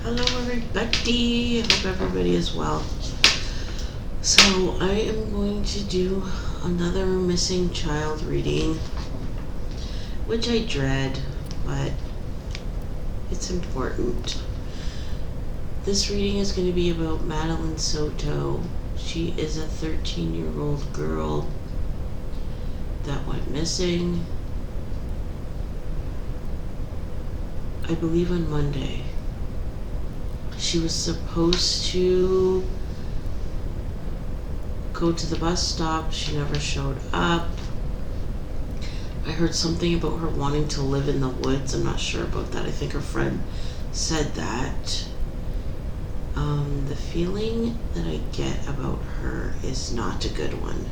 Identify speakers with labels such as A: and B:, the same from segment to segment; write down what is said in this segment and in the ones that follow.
A: Hello everybody, I hope everybody is well. So I am going to do another missing child reading, which I dread, but it's important. This reading is going to be about Madeline Soto. She is a 13-year-old girl that went missing, I believe on Monday. She was supposed to go to the bus stop. She never showed up. I heard something about her wanting to live in the woods. I'm not sure about that. I think her friend said that. The feeling that I get about her is not a good one.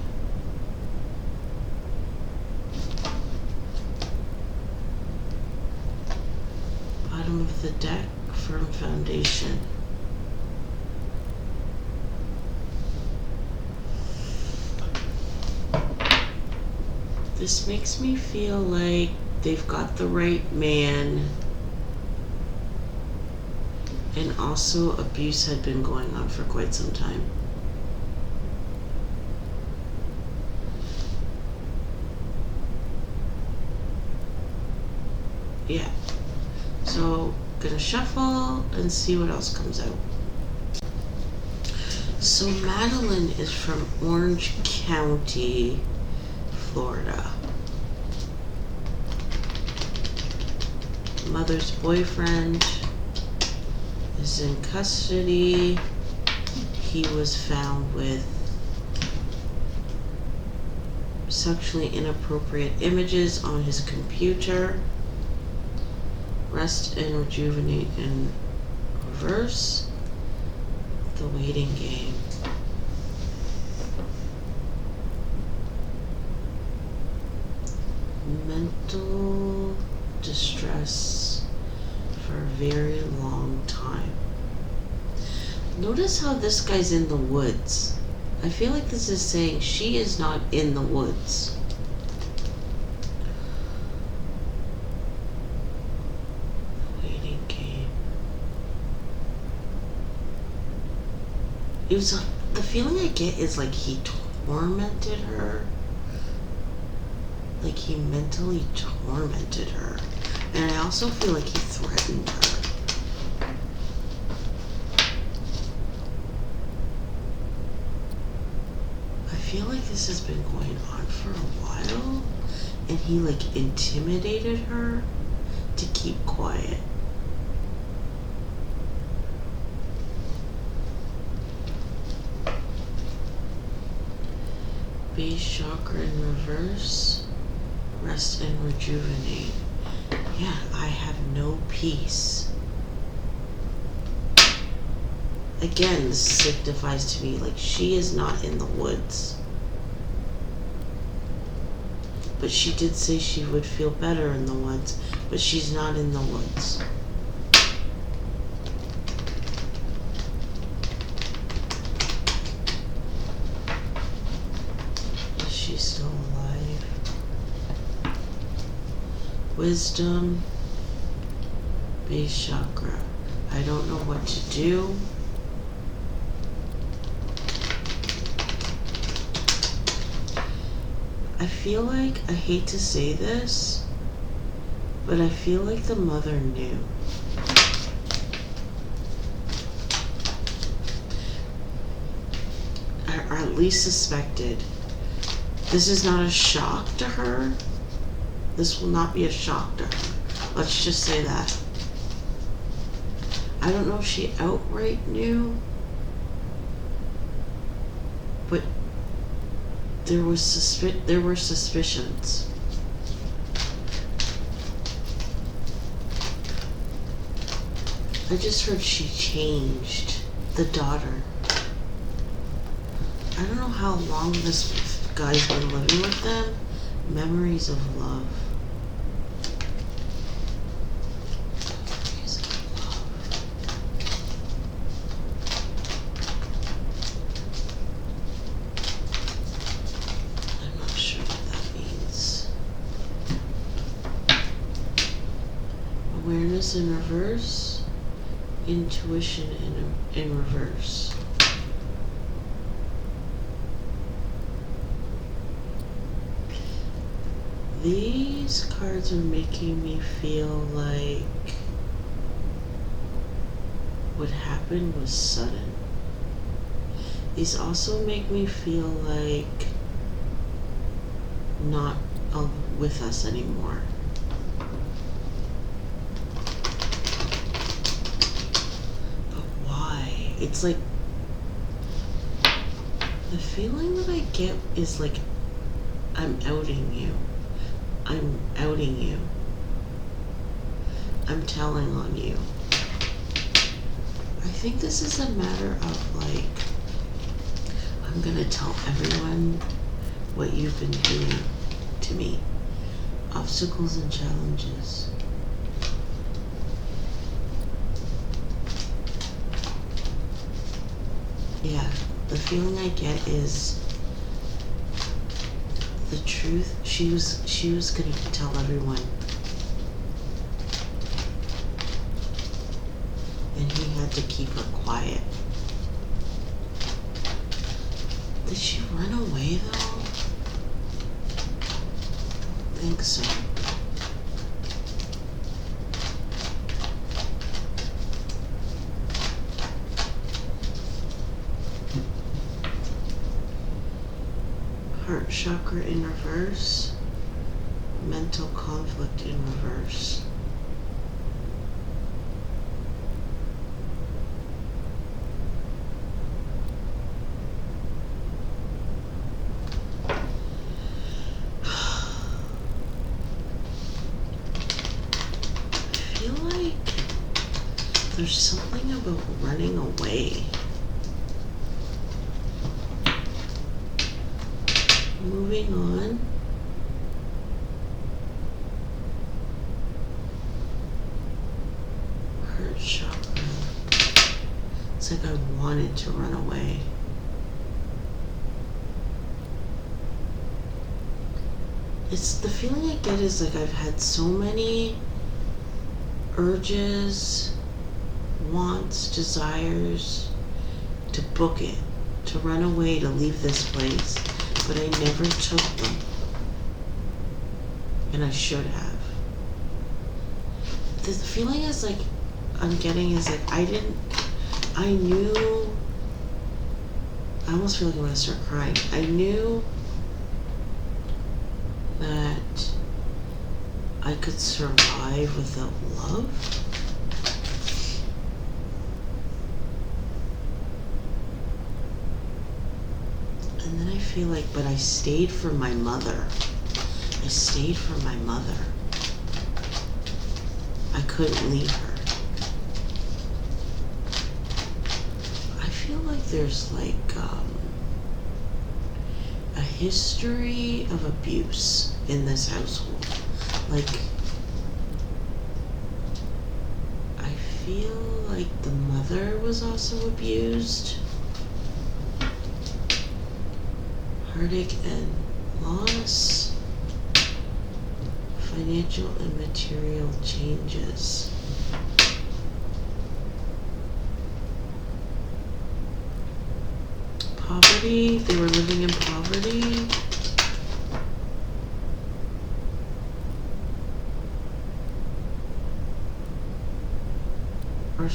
A: Bottom of the deck, firm foundation. This makes me feel like they've got the right man, and also abuse had been going on for quite some time. Yeah. So, gonna shuffle and see what else comes out. So Madeline is from Orange County, Florida. Mother's boyfriend is in custody. He was found with sexually inappropriate images on his computer. Rest and rejuvenate in reverse. The waiting game. Mental distress for a very long time. Notice how this guy's in the woods. I feel like this is saying she is not in the woods. Waiting game. It was the feeling I get is like he tormented her. Like he mentally tormented her. And I also feel like he threatened her. I feel like this has been going on for a while, and he like intimidated her to keep quiet. Base chakra in reverse. Rest and rejuvenate. Yeah, I have no peace. Again, this signifies to me like she is not in the woods. But she did say she would feel better in the woods, but she's not in the woods. Is she still alive? Wisdom, base chakra. I don't know what to do. I feel like, I hate to say this, but I feel like the mother knew. Or at least suspected. This is not a shock to her. This will not be a shock to her. Let's just say that. I don't know if she outright knew, but there were suspicions. I just heard she changed, the daughter. I don't know how long this guy's been living with them. Memories of love. Memories of love. I'm not sure what that means. Awareness in reverse. intuition in reverse. These cards are making me feel like what happened was sudden. These also make me feel like not with us anymore. But why? It's like the feeling that I get is like I'm outing you. I'm outing you. I'm telling on you. I think this is a matter of like, I'm gonna tell everyone what you've been doing to me. Obstacles and challenges. Yeah, the feeling I get is the truth. She was gonna tell everyone. And he had to keep her quiet. Did she run away though? I think so. Heart chakra in reverse. Mental conflict in reverse. There's something about running away. Moving on. Heart chakra. It's like I wanted to run away. It's the feeling I get is like I've had so many urges, wants, desires to book it, to run away, to leave this place, but I never took them. And I should have. The feeling is like I'm getting is like I almost feel like I'm gonna start crying. I knew that I could survive without love. And then I feel like, but I stayed for my mother. I stayed for my mother. I couldn't leave her. I feel like there's like a history of abuse in this household. Like, I feel like the mother was also abused. Heartache and loss. Financial and material changes. Poverty, they were living in poverty. Or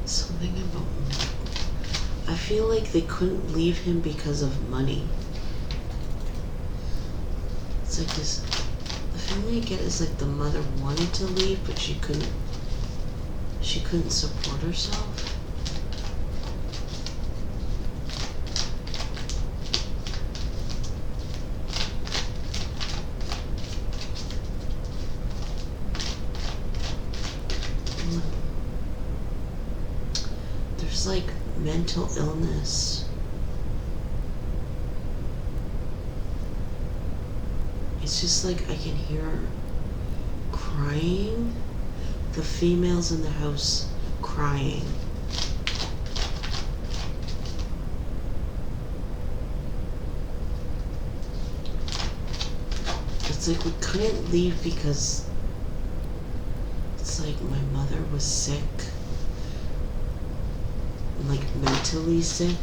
A: something about, I feel like they couldn't leave him because of money. It's like this, the feeling I get is like the mother wanted to leave, but she couldn't support herself. There's like mental illness. It's just like I can hear her crying. The females in the house crying. it's like we couldn't leave because it's like my mother was sick, like mentally sick.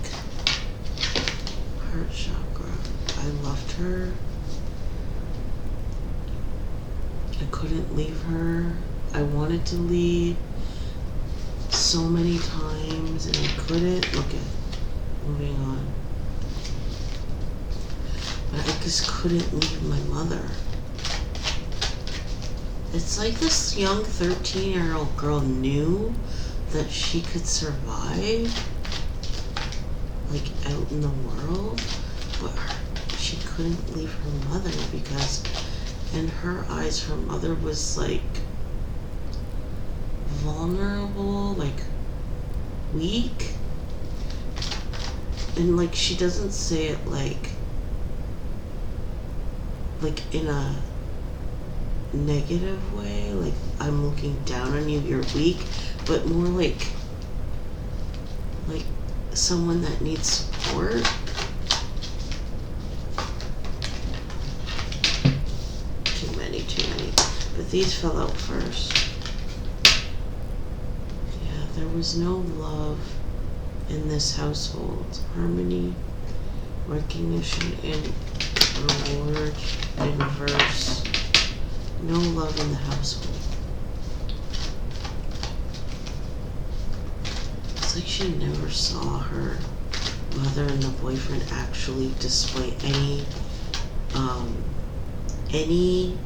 A: Heart chakra. I loved her. I couldn't leave her. I wanted to leave so many times and I couldn't. Look at, moving on. But I just couldn't leave my mother. It's like this young 13-year-old girl knew that she could survive, like out in the world, but she couldn't leave her mother because in her eyes her mother was like vulnerable, like weak, and like she doesn't say it like in a negative way, like I'm looking down on you, you're weak, but more like someone that needs support. Too many. But these fell out first. Yeah, there was no love in this household. Harmony, recognition, and reward in reverse. No love in the household. It's like she never saw her mother and the boyfriend actually display any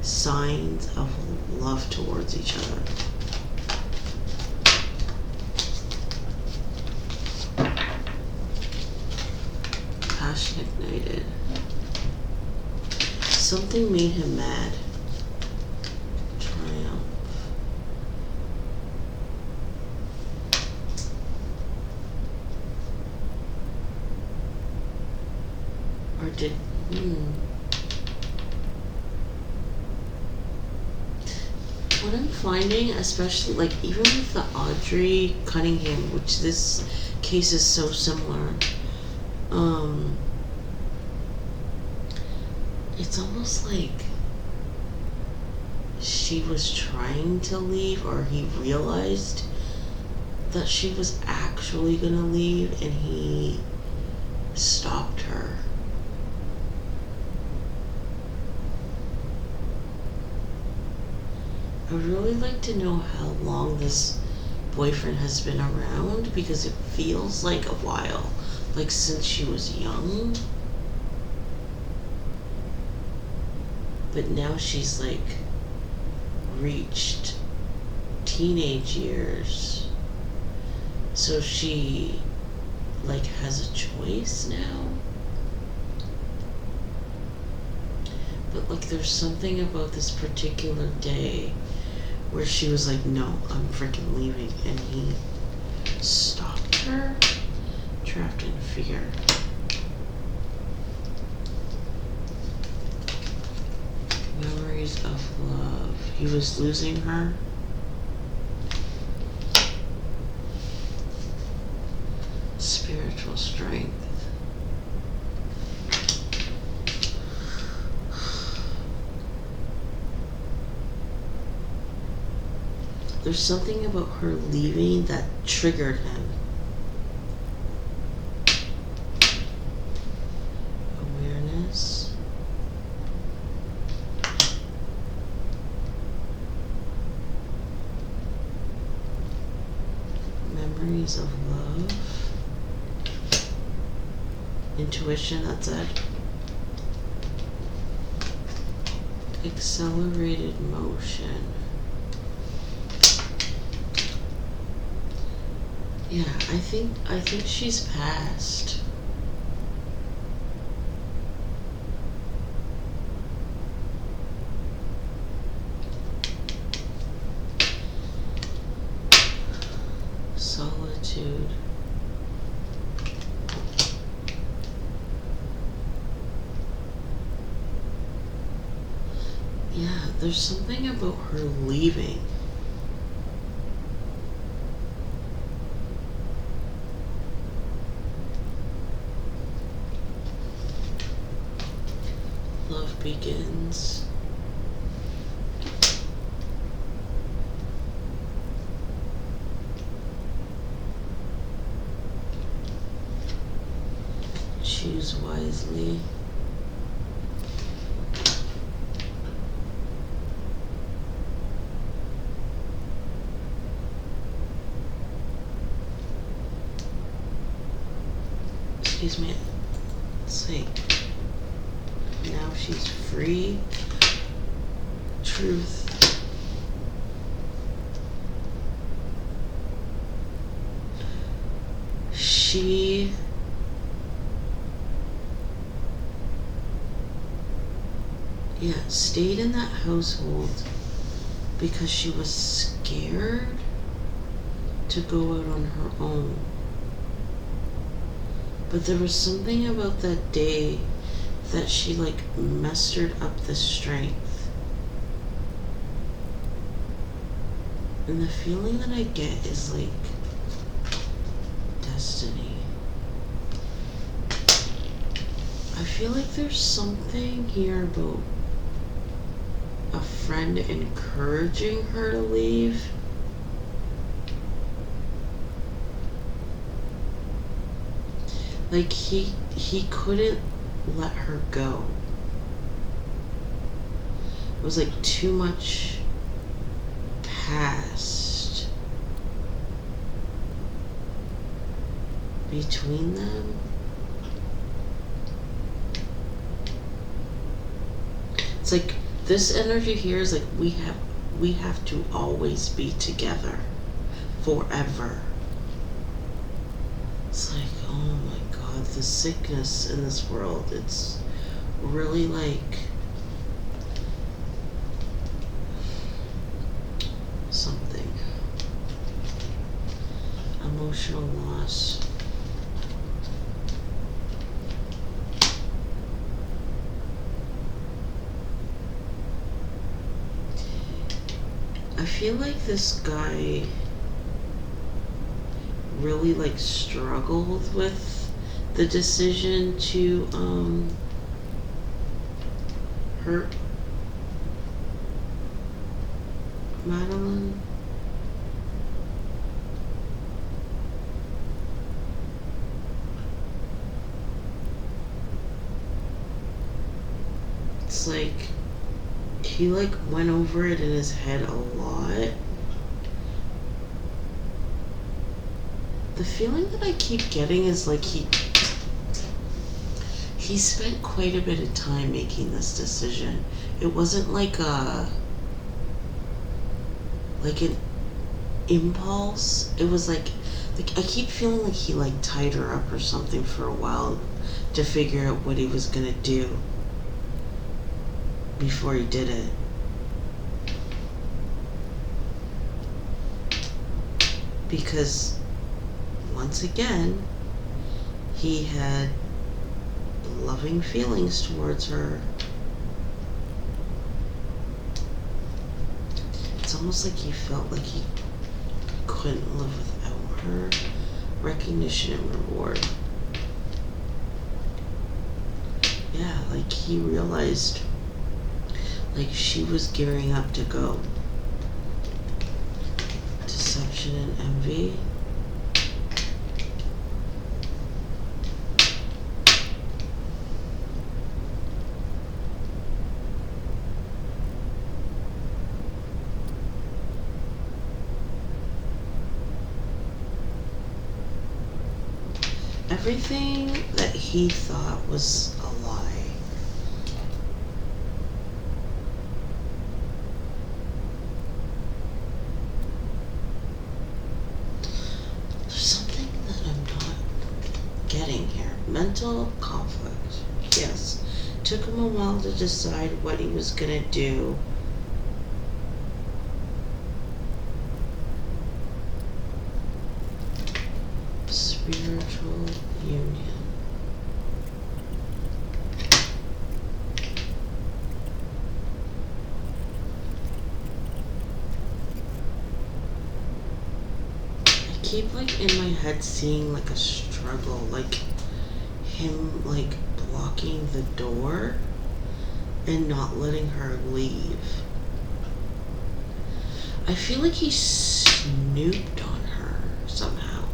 A: signs of love towards each other. Passion ignited. Something made him mad. Triumph. Or did, What I'm finding, especially like even with the Audrey Cunningham, which this case is so similar, it's almost like she was trying to leave, or he realized that she was actually gonna leave and he stopped her. I would really like to know how long this boyfriend has been around, because it feels like a while, like since she was young. But now she's like reached teenage years. So she like has a choice now. But like there's something about this particular day where she was like, no, I'm freaking leaving, and he stopped her, trapped in fear. Memories of love. He was losing her. Spiritual strength. There's something about her leaving that triggered him. Awareness. Memories of love. Intuition, that's it. Accelerated motion. Yeah, I think she's passed. Solitude. Yeah, there's something about her leaving. Love begins. Choose wisely. Excuse me. It's like now she's free. Truth. She stayed in that household because she was scared to go out on her own. But there was something about that day that she like mustered up the strength. And the feeling that I get is like destiny. I feel like there's something here about a friend encouraging her to leave. Like he couldn't let her go. It was like too much past between them. It's like this energy here is like we have to always be together forever. It's like, oh my God, the sickness in this world, it's really like something. Emotional loss. I feel like this guy really like struggled with the decision to hurt Madeline. It's like he like went over it in his head a lot. The feeling that I keep getting is like he spent quite a bit of time making this decision. It wasn't like an impulse. It was like I keep feeling like he like tied her up or something for a while to figure out what he was gonna do before he did it. Because once again, he had loving feelings towards her. It's almost like he felt like he couldn't live without her. Recognition and reward. Yeah, like he realized like she was gearing up to go. Deception and envy. Everything that he thought was a lie. There's something that I'm not getting here. Mental conflict. Yes. Took him a while to decide what he was gonna do. Spiritual union. I keep like in my head seeing like a struggle, like him like blocking the door. and not letting her leave. I feel like he snooped on her somehow.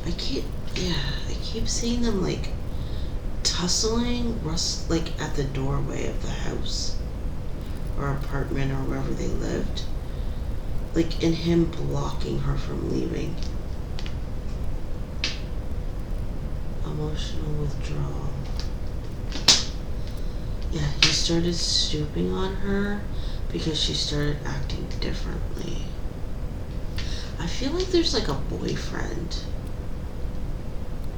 A: I keep seeing them like tussling, like at the doorway of the house or apartment or wherever they lived. Like, and him blocking her from leaving. Emotional withdrawal. Yeah, he started stooping on her because she started acting differently. I feel like there's like a boyfriend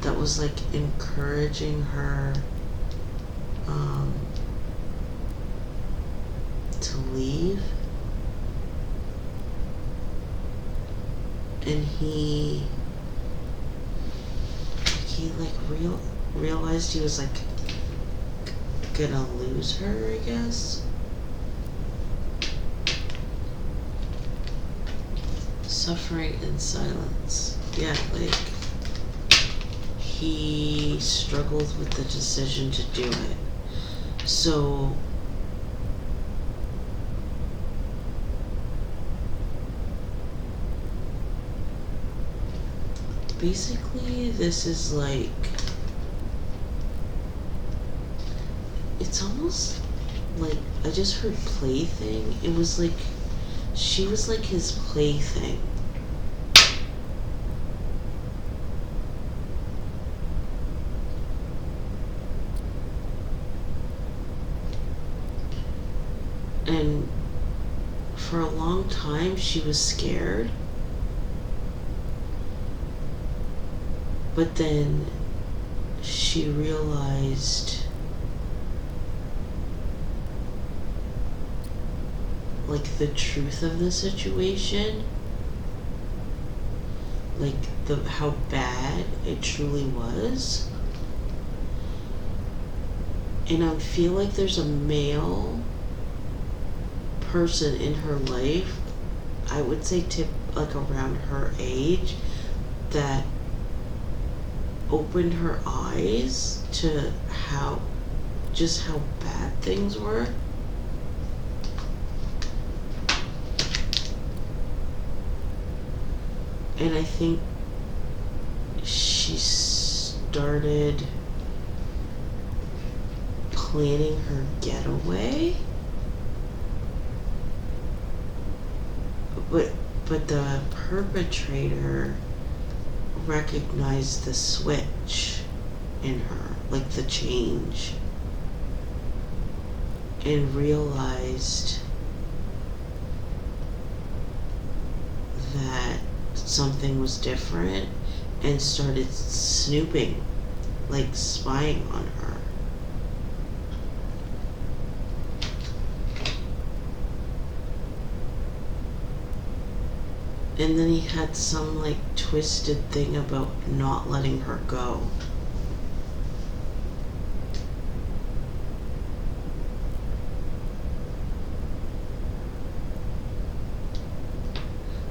A: that was like encouraging her to leave, and he like realized he was like gonna lose her, I guess. Suffering in silence. Yeah, like he struggled with the decision to do it. So basically this is like, it's almost like, I just heard plaything. It was like she was like his plaything. And for a long time she was scared. But then she realized like the truth of the situation, like how bad it truly was. And I feel like there's a male person in her life, I would say like around her age, that opened her eyes to how bad things were. And I think she started planning her getaway. But the perpetrator recognized the switch in her, like the change, and realized that something was different and started snooping, like spying on her. And then he had some like twisted thing about not letting her go.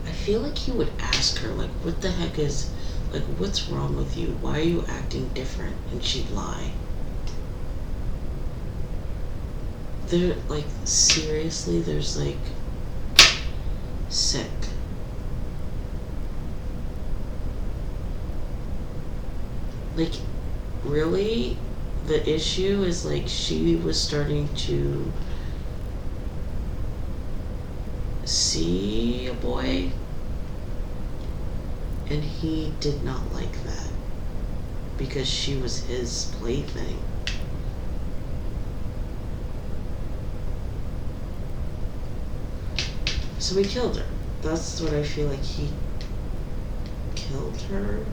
A: I feel like he would ask her, like, what the heck is, like, what's wrong with you? Why are you acting different? And she'd lie. There, like, seriously, there's like sick. Like, really, the issue is like she was starting to see a boy, and he did not like that because she was his plaything. So he killed her. That's what I feel like, he killed her.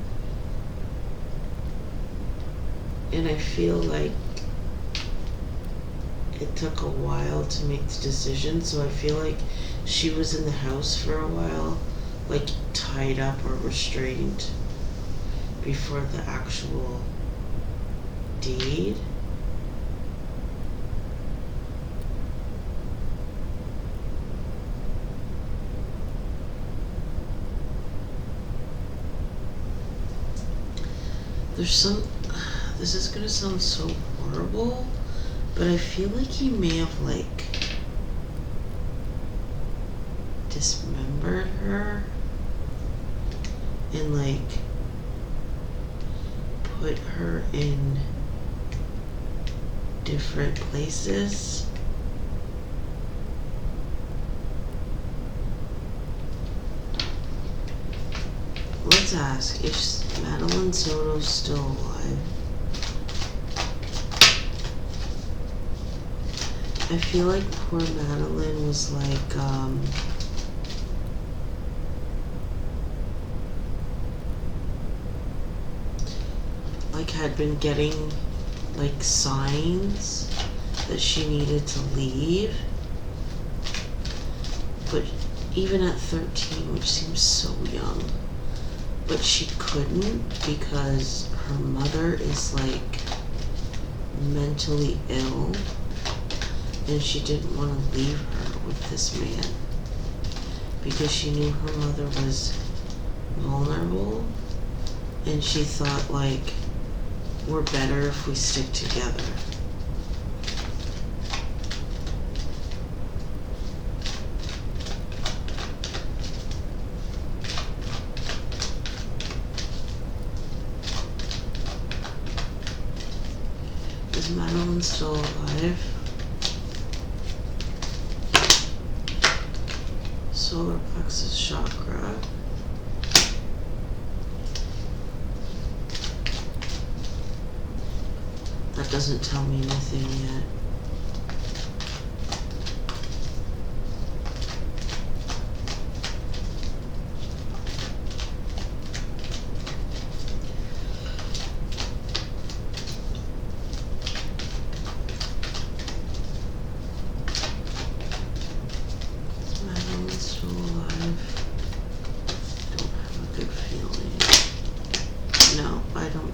A: And I feel like it took a while to make the decision, so I feel like she was in the house for a while, like tied up or restrained before the actual deed. This is gonna sound so horrible, but I feel like he may have, like, dismembered her and, like, put her in different places. Let's ask, is Madeline Soto still alive? I feel like poor Madeline was like had been getting like signs that she needed to leave, but even at 13, which seems so young, but she couldn't because her mother is like mentally ill and she didn't want to leave her with this man because she knew her mother was vulnerable and she thought, like, we're better if we stick together. Is Madeline still alive? Solar plexus chakra. That doesn't tell me anything yet. Madeline's still alive. Don't have a good feeling. No, I don't.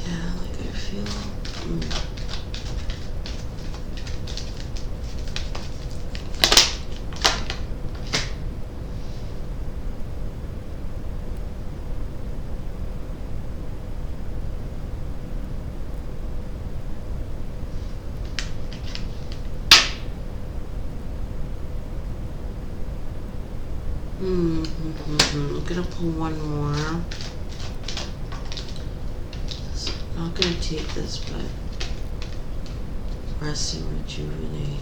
A: Yeah, like I feel. I'm gonna pull one more. So I'm not gonna take this, but rest and rejuvenate.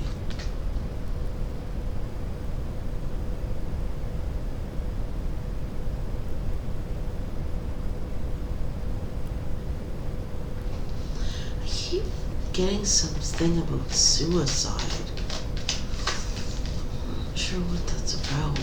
A: I keep getting something about suicide. I'm not sure what that's about.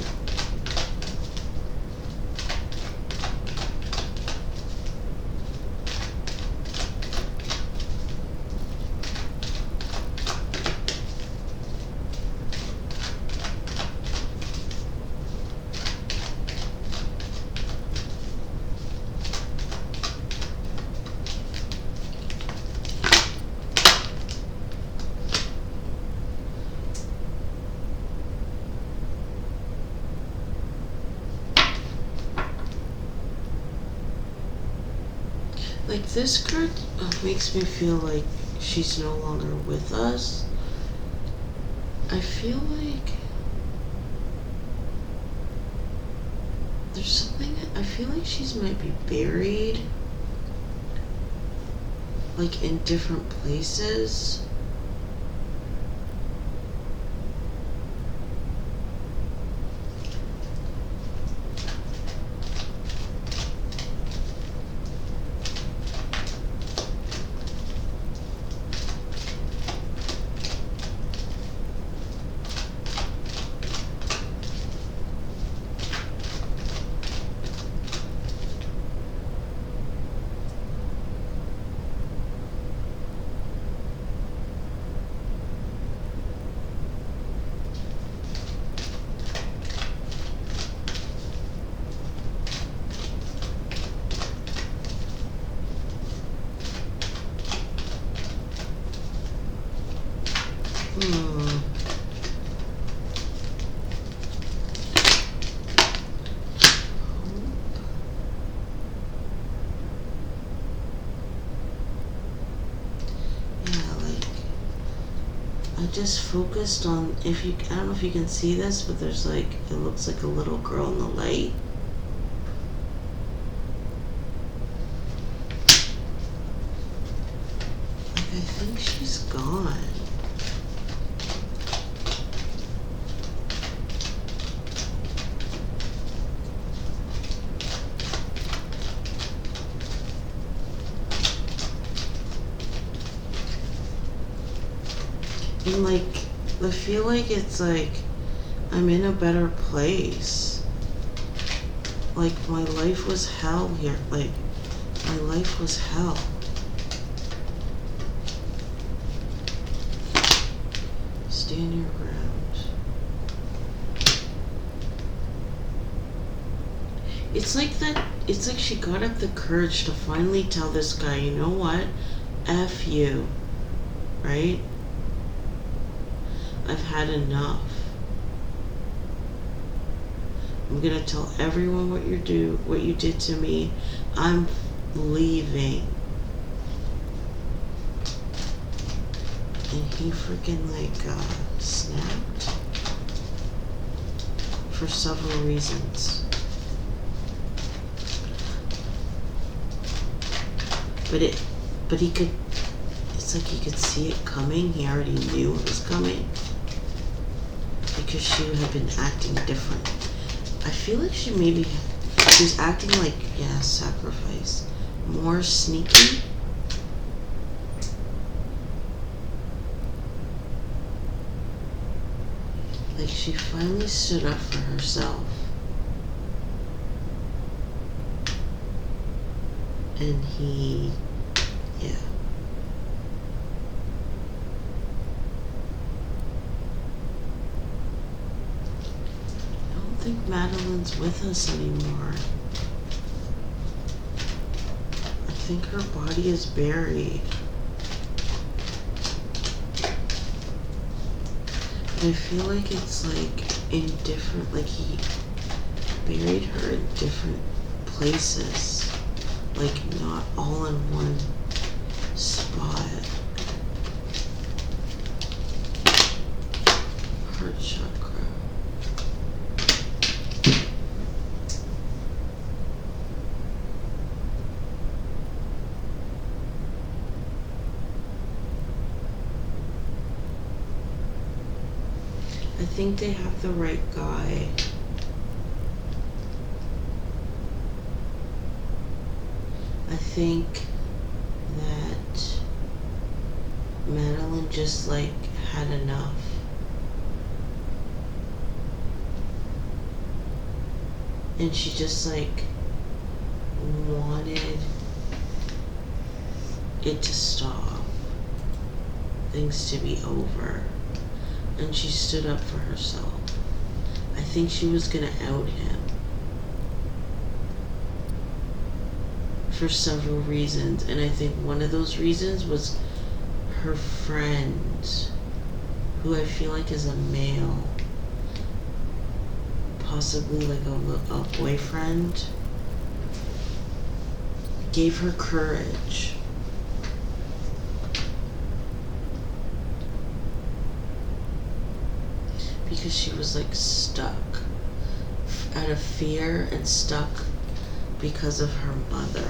A: Like, this card makes me feel like she's no longer with us. I feel like there's something, I feel like she's might be buried, like, in different places. Hmm. Yeah, like, I just focused on, I don't know if you can see this, but there's like, it looks like a little girl in the light. Like, I think she's gone. And like, I feel like it's like I'm in a better place. Like, my life was hell here. Like, my life was hell. Stand your ground. It's like that. It's like she got up the courage to finally tell this guy, you know what? F you. Right? I've had enough. I'm gonna tell everyone what you did to me. I'm leaving. And he freaking like snapped for several reasons. But he could. It's like he could see it coming. He already knew it was coming. Because she had been acting different. I feel like she was acting like, yeah, sacrifice. More sneaky. Like, she finally stood up for herself. And he, yeah. I don't think Madeline's with us anymore. I think her body is buried. But I feel like it's like in different, like he buried her in different places. Like, not all in one spot. Heart chakra. I think they have the right guy. I think that Madeline just like had enough. And she just like wanted it to stop. Things to be over. And she stood up for herself. I think she was gonna out him. For several reasons, and I think one of those reasons was her friend, who I feel like is a male, possibly like a boyfriend, gave her courage. Because she was like stuck out of fear and stuck because of her mother.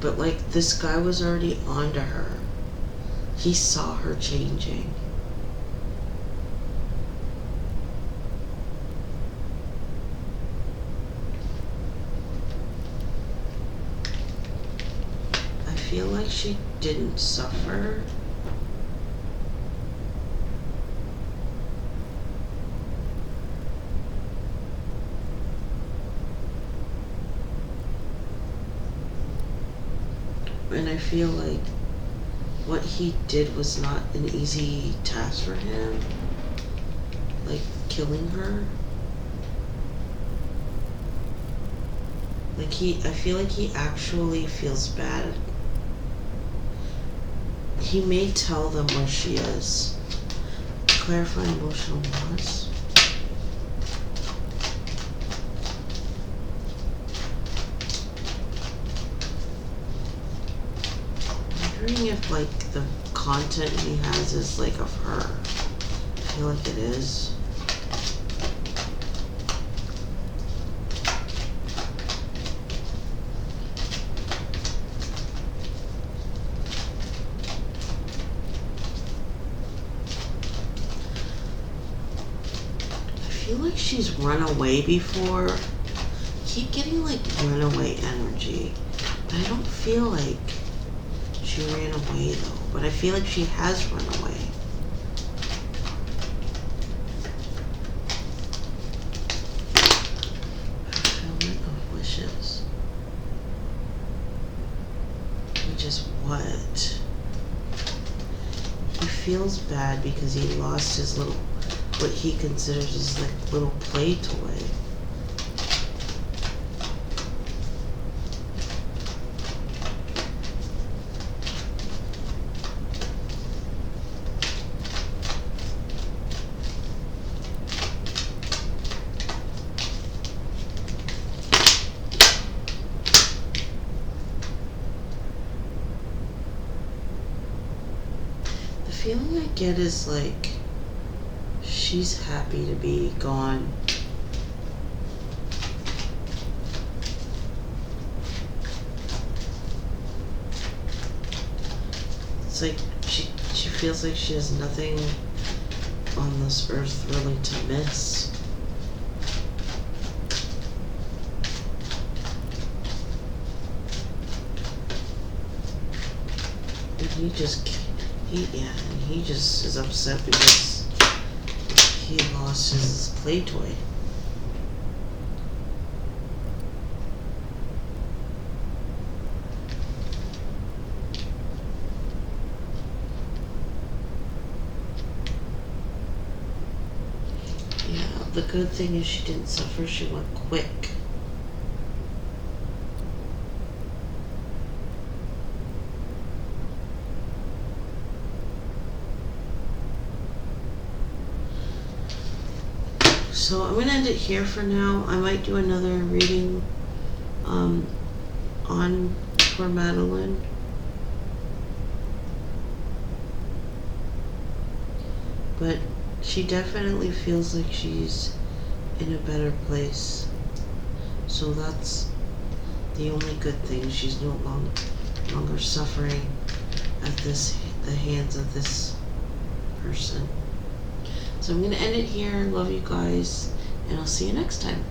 A: But like, this guy was already onto her. He saw her changing. I feel like she didn't suffer. And I feel like what he did was not an easy task for him. Like, killing her. Like, I feel like he actually feels bad. he may tell them where she is. Clarify emotional loss. I'm wondering if like the content he has is like of her. I feel like it is. I feel like she's run away before. I keep getting like runaway energy. But I don't feel like she ran away though. But I feel like she has run away. Fulfillment of wishes. Which is what? He feels bad because he lost his little, what he considers his like little play toy. The feeling I get is like she's happy to be gone. It's like she feels like she has nothing on this earth really to miss. And he just is upset because he lost his play toy. Yeah, the good thing is she didn't suffer, she went quick. So I'm going to end it here for now. I might do another reading on for Madeline. But she definitely feels like she's in a better place. So that's the only good thing. She's no longer suffering at the hands of this person. So I'm going to end it here. Love you guys, and I'll see you next time.